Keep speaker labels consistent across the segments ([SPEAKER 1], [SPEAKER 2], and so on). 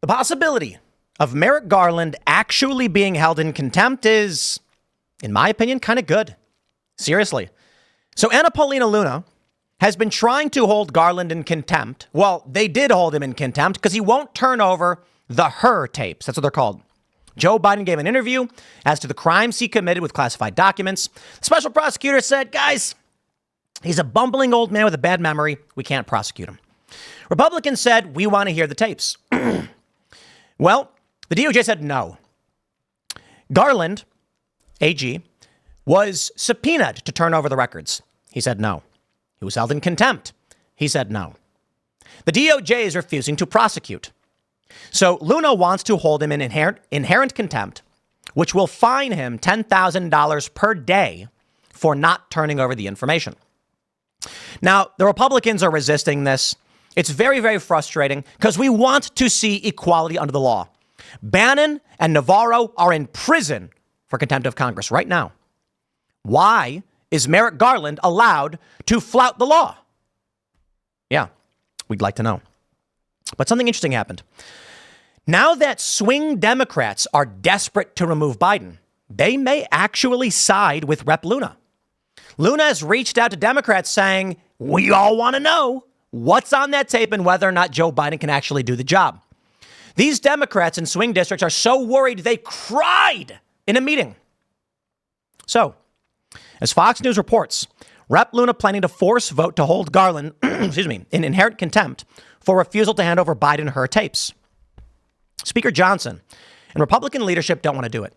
[SPEAKER 1] The possibility of Merrick Garland actually being held in contempt is, in my opinion, kind of good. Seriously. So Anna Paulina Luna has been trying to hold Garland in contempt. Well, they did hold him in contempt because he won't turn over the HUR tapes. That's what they're called. Joe Biden gave an interview as to the crimes he committed with classified documents. The special prosecutor said, guys, he's a bumbling old man with a bad memory. We can't prosecute him. Republicans said, we want to hear the tapes. Well, the DOJ said no. Garland, AG, was subpoenaed to turn over the records. He said no. He was held in contempt. He said no. The DOJ is refusing to prosecute. So Luna wants to hold him in inherent contempt, which will fine him $10,000 per day for not turning over the information. Now, the Republicans are resisting this. It's very, very frustrating because we want to see equality under the law. Bannon and Navarro are in prison for contempt of Congress right now. Why is Merrick Garland allowed to flout the law? Yeah, we'd like to know. But something interesting happened. Now that swing Democrats are desperate to remove Biden, they may actually side with Rep. Luna. Luna has reached out to Democrats saying, we all want to know what's on that tape and whether or not Joe Biden can actually do the job. These Democrats in swing districts are so worried they cried in a meeting. So, as Fox News reports, Rep. Luna planning to force vote to hold Garland, in inherent contempt for refusal to hand over Biden her tapes. Speaker Johnson and Republican leadership don't want to do it.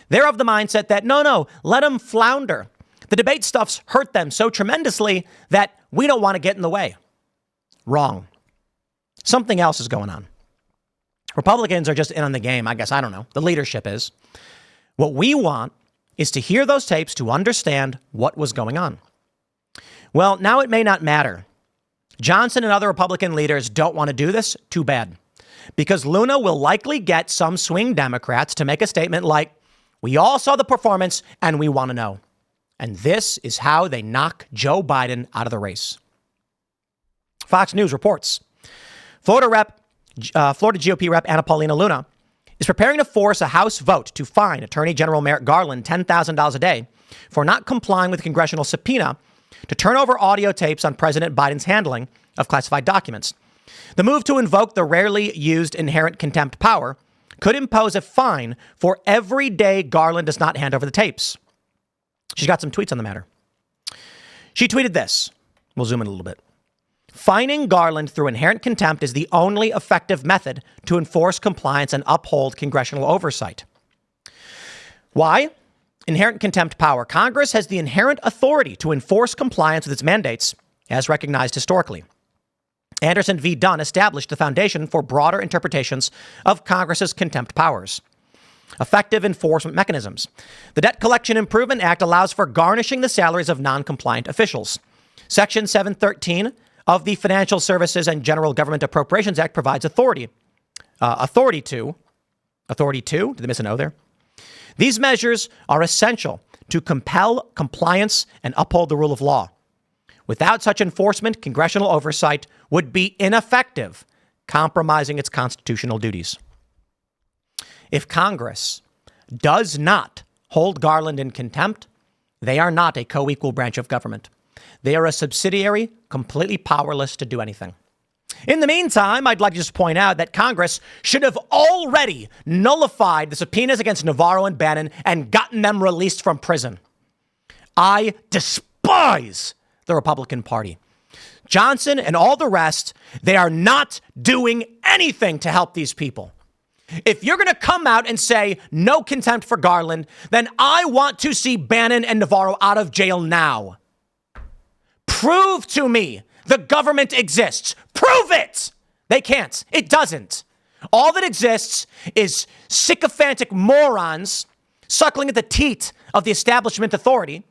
[SPEAKER 1] They're of the mindset that, no, let them flounder. The debate stuff's hurt them so tremendously that we don't want to get in the way. Wrong. Something else is going on. Republicans are just in on the game. I guess, I don't know. The leadership is. What we want is to hear those tapes to understand what was going on. Well, now it may not matter. Johnson and other Republican leaders don't want to do this. Too bad. Because Luna will likely get some swing Democrats to make a statement like, we all saw the performance and we want to know. And this is how they knock Joe Biden out of the race. Fox News reports Florida GOP rep Anna Paulina Luna is preparing to force a House vote to fine Attorney General Merrick Garland $10,000 a day for not complying with a congressional subpoena to turn over audio tapes on President Biden's handling of classified documents. The move to invoke the rarely used inherent contempt power could impose a fine for every day Garland does not hand over the tapes. She's got some tweets on the matter. She tweeted this. We'll zoom in a little bit. Fining Garland through inherent contempt is the only effective method to enforce compliance and uphold congressional oversight. Why? Inherent contempt power. Congress has the inherent authority to enforce compliance with its mandates, as recognized historically. Anderson v. Dunn established the foundation for broader interpretations of Congress's contempt powers. Effective enforcement mechanisms. The Debt Collection Improvement Act allows for garnishing the salaries of non-compliant officials. Section 713 of the Financial Services and General Government Appropriations Act provides authority to, did they miss an O there? These measures are essential to compel compliance and uphold the rule of law. Without such enforcement, congressional oversight would be ineffective, compromising its constitutional duties. If Congress does not hold Garland in contempt, they are not a co-equal branch of government. They are a subsidiary, completely powerless to do anything. In the meantime, I'd like to just point out that Congress should have already nullified the subpoenas against Navarro and Bannon and gotten them released from prison. I despise the Republican Party. Johnson and all the rest, they are not doing anything to help these people. If you're going to come out and say no contempt for Garland, then I want to see Bannon and Navarro out of jail now. Prove to me the government exists. Prove it! They can't. It doesn't. All that exists is sycophantic morons suckling at the teat of the establishment authority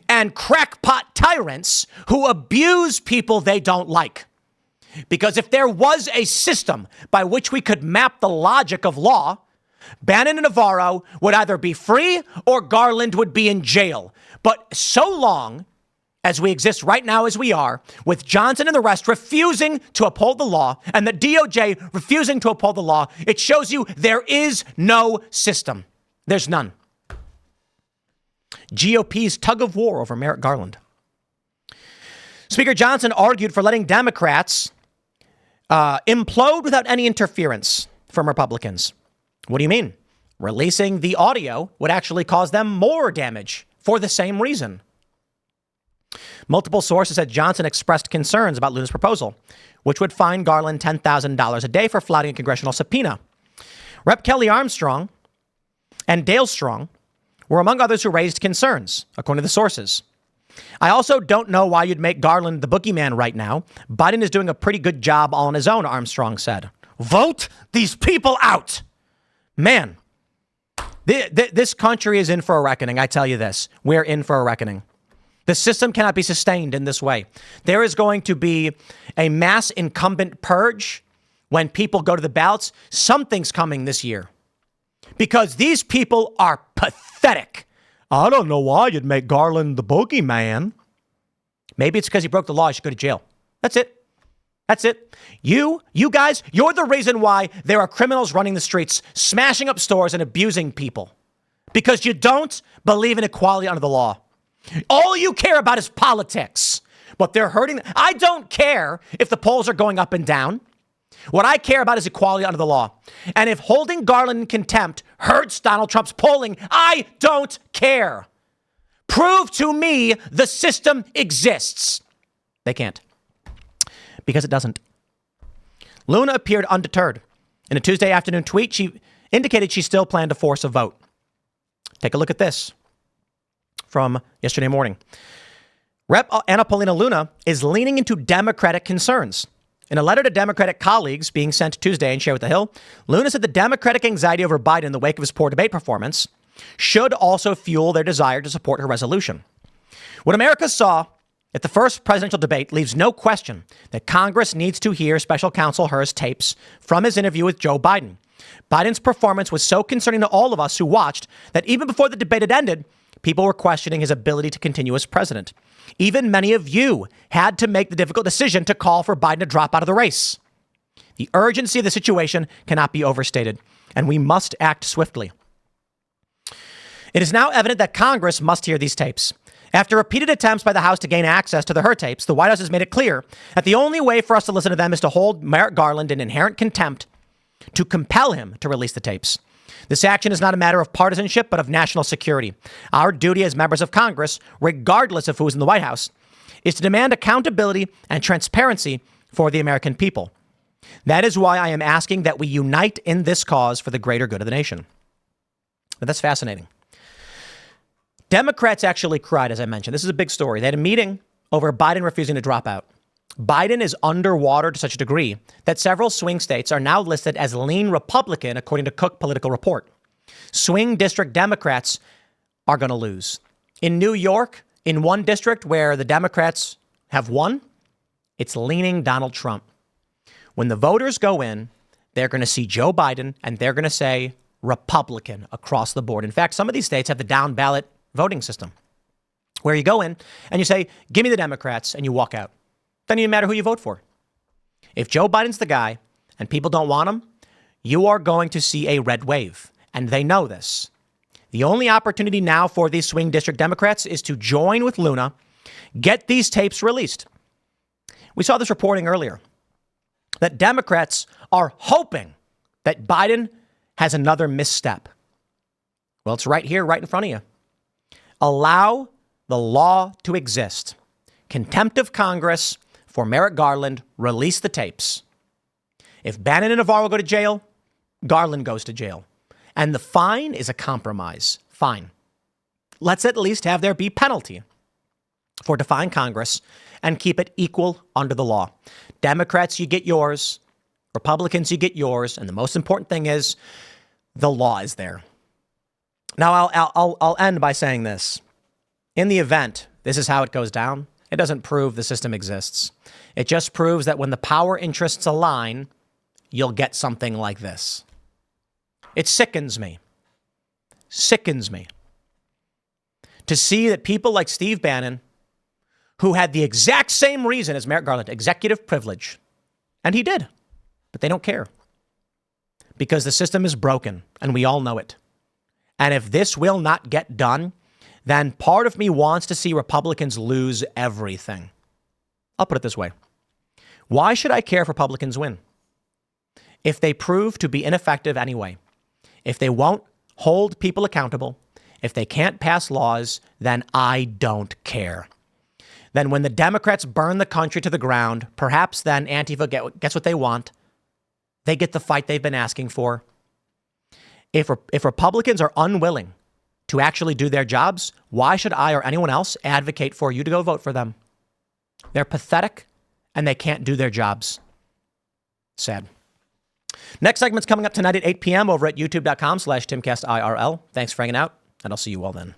[SPEAKER 1] and crackpot tyrants who abuse people they don't like. Because if there was a system by which we could map the logic of law, Bannon and Navarro would either be free or Garland would be in jail. But so long as we exist right now as we are, with Johnson and the rest refusing to uphold the law and the DOJ refusing to uphold the law, it shows you there is no system. There's none. GOP's tug of war over Merrick Garland. Speaker Johnson argued for letting Democrats implode without any interference from Republicans. What do you mean? Releasing the audio would actually cause them more damage for the same reason. Multiple sources said Johnson expressed concerns about Luna's proposal, which would fine Garland $10,000 a day for flouting a congressional subpoena. Rep. Kelly Armstrong and Dale Strong were among others who raised concerns, according to the sources. I also don't know why you'd make Garland the boogeyman right now. Biden is doing a pretty good job all on his own, Armstrong said. Vote these people out. Man, this country is in for a reckoning. I tell you this, we're in for a reckoning. The system cannot be sustained in this way. There is going to be a mass incumbent purge when people go to the ballots. Something's coming this year because these people are pathetic. I don't know why you'd make Garland the bogeyman. Maybe it's because he broke the law. He should go to jail. That's it. That's it. You guys, you're the reason why there are criminals running the streets, smashing up stores and abusing people because you don't believe in equality under the law. All you care about is politics, but they're hurting. I don't care if the polls are going up and down. What I care about is equality under the law. And if holding Garland in contempt hurts Donald Trump's polling, I don't care. Prove to me the system exists. They can't. Because it doesn't. Luna appeared undeterred. In a Tuesday afternoon tweet, she indicated she still planned to force a vote. Take a look at this from yesterday morning. Rep. Anna Paulina Luna is leaning into Democratic concerns. In a letter to Democratic colleagues being sent Tuesday and shared with The Hill, Luna said the Democratic anxiety over Biden in the wake of his poor debate performance should also fuel their desire to support her resolution. What America saw at the first presidential debate leaves no question that Congress needs to hear Special Counsel HUR's tapes from his interview with Joe Biden. Biden's performance was so concerning to all of us who watched that even before the debate had ended, people were questioning his ability to continue as president. Even many of you had to make the difficult decision to call for Biden to drop out of the race. The urgency of the situation cannot be overstated, and we must act swiftly. It is now evident that Congress must hear these tapes. After repeated attempts by the House to gain access to the HUR tapes, the White House has made it clear that the only way for us to listen to them is to hold Merrick Garland in inherent contempt to compel him to release the tapes. This action is not a matter of partisanship, but of national security. Our duty as members of Congress, regardless of who is in the White House, is to demand accountability and transparency for the American people. That is why I am asking that we unite in this cause for the greater good of the nation. But that's fascinating. Democrats actually cried, as I mentioned. This is a big story. They had a meeting over Biden refusing to drop out. Biden is underwater to such a degree that several swing states are now listed as lean Republican, according to Cook Political Report. Swing district Democrats are going to lose. In New York, in one district where the Democrats have won, it's leaning Donald Trump. When the voters go in, they're going to see Joe Biden and they're going to say Republican across the board. In fact, some of these states have the down ballot voting system where you go in and you say, give me the Democrats, and you walk out. Doesn't even matter who you vote for. If Joe Biden's the guy and people don't want him, you are going to see a red wave. And they know this. The only opportunity now for these swing district Democrats is to join with Luna, get these tapes released. We saw this reporting earlier that Democrats are hoping that Biden has another misstep. Well, it's right here, right in front of you. Allow the law to exist. Contempt of Congress for Merrick Garland, release the tapes. If Bannon and Navarro go to jail, Garland goes to jail. And the fine is a compromise. Fine. Let's at least have there be penalty for defying Congress and keep it equal under the law. Democrats, you get yours. Republicans, you get yours. And the most important thing is the law is there. Now, I'll end by saying this. In the event this is how it goes down, it doesn't prove the system exists. It just proves that when the power interests align, you'll get something like this. It sickens me to see that people like Steve Bannon, who had the exact same reason as Merrick Garland, executive privilege. And he did. But they don't care. Because the system is broken, and we all know it. And if this will not get done, then part of me wants to see Republicans lose everything. I'll put it this way. Why should I care if Republicans win? If they prove to be ineffective anyway, if they won't hold people accountable, if they can't pass laws, then I don't care. Then when the Democrats burn the country to the ground, perhaps then Antifa gets what they want. They get the fight they've been asking for. If Republicans are unwilling to actually do their jobs, why should I or anyone else advocate for you to go vote for them? They're pathetic and they can't do their jobs. Sad. Next segment's coming up tonight at 8 p.m. over at youtube.com/TimcastIRL. Thanks for hanging out, and I'll see you all then.